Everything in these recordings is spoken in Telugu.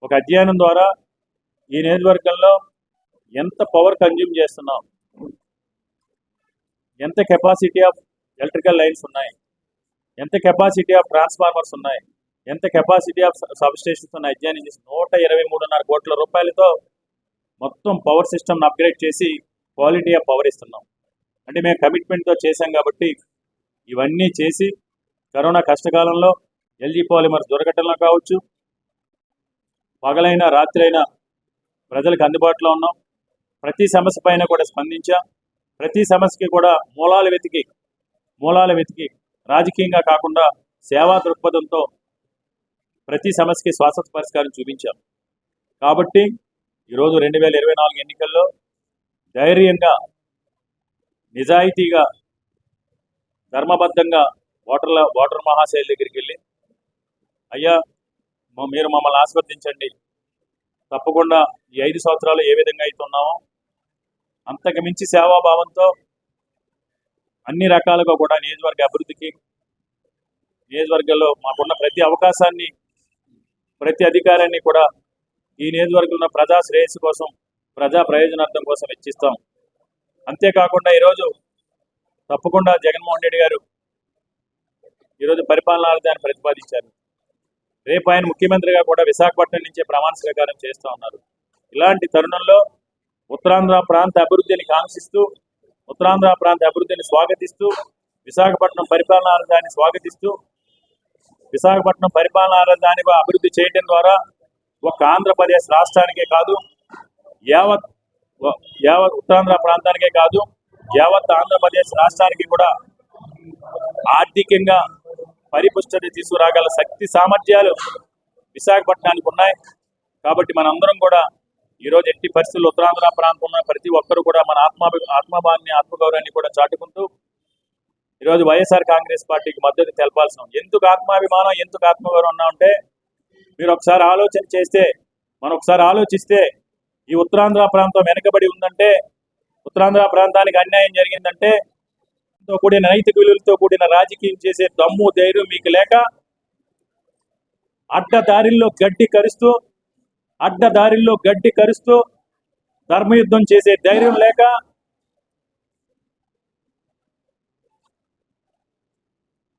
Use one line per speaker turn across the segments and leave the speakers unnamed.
ఒక అధ్యయనం ద్వారా ఈ నియోజకవర్గంలో ఎంత పవర్ కన్జ్యూమ్ చేస్తున్నాం, ఎంత కెపాసిటీ ఆఫ్ ఎలక్ట్రికల్ లైన్స్ ఉన్నాయి, ఎంత కెపాసిటీ ఆఫ్ ట్రాన్స్ఫార్మర్స్ ఉన్నాయి, ఎంత కెపాసిటీ ఆఫ్ సబ్ స్టేషన్స్ ఉన్నాయి అధ్యయనం చేసి 123.5 కోట్ల రూపాయలతో మొత్తం పవర్ సిస్టమ్ని అప్గ్రేడ్ చేసి క్వాలిటీ ఆఫ్ పవర్ ఇస్తున్నాం. అంటే మేము కమిట్మెంట్తో చేశాం కాబట్టి ఇవన్నీ చేసి కరోనా కష్టకాలంలో ఎల్జీ పాలిమర్స్ దొరకటంలో కావచ్చు, పగలైనా రాత్రైనా ప్రజలకు అందుబాటులో ఉన్నాం. ప్రతి సమస్య పైన కూడా స్పందించాం. ప్రతి సమస్యకి కూడా మూలాలు వెతికి రాజకీయంగా కాకుండా సేవా దృక్పథంతో ప్రతి సమస్యకి శాశ్వత పరిష్కారం చూపించాం. కాబట్టి ఈరోజు 2024 ఎన్నికల్లో ధైర్యంగా, నిజాయితీగా, ధర్మబద్ధంగా ఓటర్ మహాశైలి దగ్గరికి వెళ్ళి, అయ్యా మీరు మమ్మల్ని ఆశీర్వదించండి, తప్పకుండా ఈ 5 సంవత్సరాలు ఏ విధంగా అయితే ఉన్నామో అంతకు మించి సేవాభావంతో అన్ని రకాలుగా కూడా నియోజకవర్గ అభివృద్ధికి, నియోజకవర్గంలో మాకున్న ప్రతి అవకాశాన్ని, ప్రతి అధికారాన్ని కూడా ఈ నియోజకవర్గంలో ప్రజా శ్రేయస్సు కోసం, ప్రజా ప్రయోజనార్థం కోసం వెచ్చిస్తాం. అంతేకాకుండా ఈరోజు తప్పకుండా జగన్మోహన్ రెడ్డి గారు ఈరోజు పరిపాలనా రాజధాని ప్రతిపాదించారు. రేపు ఆయన ముఖ్యమంత్రిగా కూడా విశాఖపట్నం నుంచే ప్రమాణ స్వీకారం చేస్తూ ఉన్నారు. ఇలాంటి తరుణంలో ఉత్తరాంధ్ర ప్రాంత అభివృద్ధిని కాంక్షిస్తూ, ఉత్తరాంధ్ర ప్రాంత అభివృద్ధిని స్వాగతిస్తూ, విశాఖపట్నం పరిపాలనా రాజధాని స్వాగతిస్తూ, విశాఖపట్నం పరిపాలనా రాజధానిగా అభివృద్ధి చేయడం ద్వారా ఒక ఆంధ్రప్రదేశ్ రాష్ట్రానికే కాదు, యావత్ ఉత్తరాంధ్ర ప్రాంతానికే కాదు, యావత్ ఆంధ్రప్రదేశ్ రాష్ట్రానికి కూడా ఆర్థికంగా పరిపుష్టత తీసుకురాగల శక్తి సామర్థ్యాలు విశాఖపట్నానికి ఉన్నాయి. కాబట్టి మనందరం కూడా ఈరోజు ఎట్టి పరిస్థితుల్లో ఉత్తరాంధ్ర ప్రాంతంలో ప్రతి ఒక్కరూ కూడా మన ఆత్మభావాన్ని, ఆత్మగౌరవాన్ని కూడా చాటుకుంటూ ఈరోజు వైఎస్ఆర్ కాంగ్రెస్ పార్టీకి మద్దతు తెలపాల్సిన, ఎందుకు ఆత్మాభిమానం, ఎందుకు ఆత్మగౌరవం ఉన్నామంటే, మీరు ఒకసారి ఆలోచన చేస్తే, మనం ఒకసారి ఆలోచిస్తే, ఈ ఉత్తరాంధ్ర ప్రాంతం వెనకబడి ఉందంటే, ఉత్తరాంధ్ర ప్రాంతానికి అన్యాయం జరిగిందంటే, కూడిన నైతిక విలువలతో కూడిన రాజకీయం చేసే దమ్ము, ధైర్యం మీకు లేక, అడ్డదారిల్లో గడ్డి కరుస్తూ ధర్మయుద్ధం చేసే ధైర్యం లేక,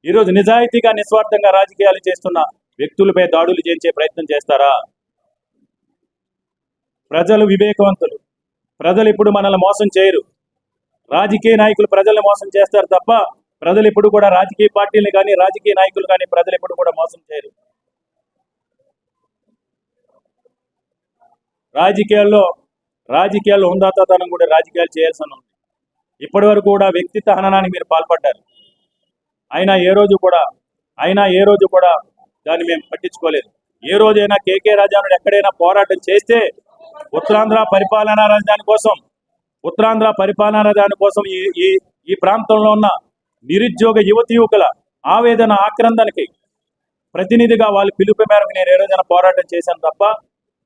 ఈరోజు నిజాయితీగా, నిస్వార్థంగా రాజకీయాలు చేస్తున్న వ్యక్తులపై దాడులు చేయించే ప్రయత్నం చేస్తారా? ప్రజలు వివేకవంతులు. ప్రజలు ఇప్పుడు మనల్ని మోసం చేయరు. రాజకీయ నాయకులు ప్రజల్ని మోసం చేస్తారు తప్ప ప్రజలు ఇప్పుడు కూడా రాజకీయ పార్టీలు కానీ, రాజకీయ నాయకులు కానీ ప్రజలు ఇప్పుడు కూడా మోసం చేయరు. రాజకీయాల్లో ఉందాతనం కూడా రాజకీయాలు చేయాల్సి ఉంది. ఇప్పటి వరకు కూడా వ్యక్తిత్వ హననానికి మీరు పాల్పడ్డారు. అయినా ఏ రోజు కూడా దాన్ని మేము పట్టించుకోలేదు. ఏ రోజైనా కేకే రాజాను ఎక్కడైనా పోరాటం చేస్తే ఉత్తరాంధ్ర పరిపాలనా రాజధాని కోసం ఈ ప్రాంతంలో ఉన్న నిరుద్యోగ యువకుల ఆవేదన, ఆక్రందనకి ప్రతినిధిగా వాళ్ళ పిలుపు మేరకు నేను ఏ రోజైనా పోరాటం చేశాను తప్ప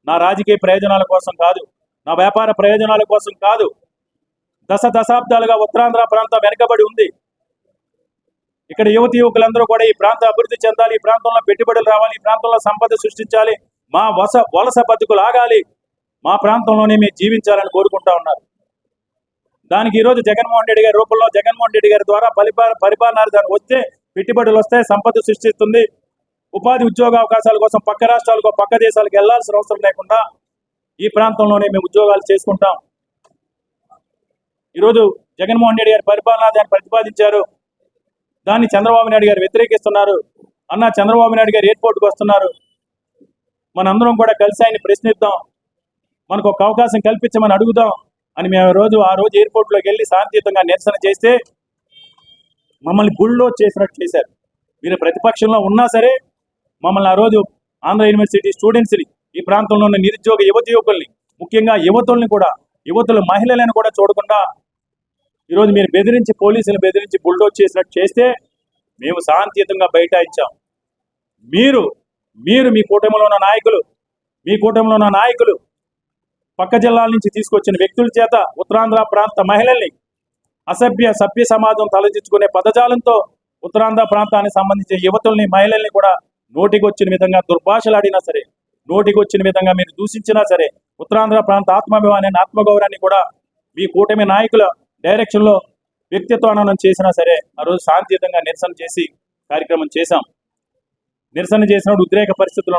నా రాజకీయ ప్రయోజనాల కోసం కాదు, నా వ్యాపార ప్రయోజనాల కోసం కాదు. దశాబ్దాలుగా ఉత్తరాంధ్ర ప్రాంతం వెనకబడి ఉంది. ఇక్కడ యువకులందరూ కూడా ఈ ప్రాంతం అభివృద్ధి చెందాలి, ఈ ప్రాంతంలో పెట్టుబడులు రావాలి, ఈ ప్రాంతంలో సంపద సృష్టించాలి, మా వలస బతుకులు ఆగాలి, మా ప్రాంతంలోనే మేము జీవించాలని కోరుకుంటా ఉన్నారు. దానికి ఈరోజు జగన్మోహన్ రెడ్డి గారి రూపంలో, జగన్మోహన్ రెడ్డి గారి ద్వారా పరిపాలనా రాజధాని వస్తే పెట్టుబడులు వస్తాయి, సంపద సృష్టిస్తుంది, ఉపాధి ఉద్యోగ అవకాశాల కోసం పక్క రాష్ట్రాలకు, పక్క దేశాలకు వెళ్లాల్సిన అవసరం లేకుండా ఈ ప్రాంతంలోనే మేము ఉద్యోగాలు చేసుకుంటాం. ఈరోజు జగన్మోహన్ రెడ్డి గారి పరిపాలనా రాజధాని ప్రతిపాదించారు. దాన్ని చంద్రబాబు నాయుడు గారు వ్యతిరేకిస్తున్నారు. చంద్రబాబు నాయుడు గారు ఎయిర్పోర్ట్కి వస్తున్నారు, మనందరం కూడా కలిసి ఆయన ప్రశ్నిద్దాం, మనకు ఒక అవకాశం కల్పించమని అడుగుదాం అని మేము ఆ రోజు ఎయిర్పోర్ట్లోకి వెళ్ళి శాంతియుతంగా నిరసన చేస్తే మమ్మల్ని బుల్డోజ్ చేసినట్టు చేశారు. మీరు ప్రతిపక్షంలో ఉన్నా సరే మమ్మల్ని ఆ రోజు ఆంధ్ర యూనివర్సిటీ స్టూడెంట్స్ని, ఈ ప్రాంతంలో ఉన్న నిరుద్యోగ యువకుల్ని, ముఖ్యంగా యువతుల మహిళలను కూడా చూడకుండా ఈరోజు మీరు పోలీసులు బెదిరించి బుల్డోజ్ చేసినట్టు చేస్తే మేము శాంతియుతంగా బైఠాయించాం. మీరు మీ కూటమిలో ఉన్న నాయకులు పక్క జిల్లాల నుంచి తీసుకొచ్చిన వ్యక్తుల చేత ఉత్తరాంధ్ర ప్రాంత మహిళల్ని సభ్య సమాజం తలదించుకునే పదజాలంతో ఉత్తరాంధ్ర ప్రాంతానికి సంబంధించిన యువతుల్ని, మహిళల్ని కూడా నోటికి వచ్చిన విధంగా దుర్భాషలాడినా సరే, నోటికి వచ్చిన విధంగా మీరు దూషించినా సరే ఉత్తరాంధ్ర ప్రాంత ఆత్మాభిమానాన్ని ఆత్మగౌరవాన్ని కూడా మీ కూటమి నాయకుల డైరెక్షన్లో వ్యక్తిత్వానం చేసినా సరే ఆ రోజు శాంతియుతంగా నిరసన చేసి కార్యక్రమం చేశాం. నిరసన చేసినప్పుడు ఉద్రేక పరిస్థితులు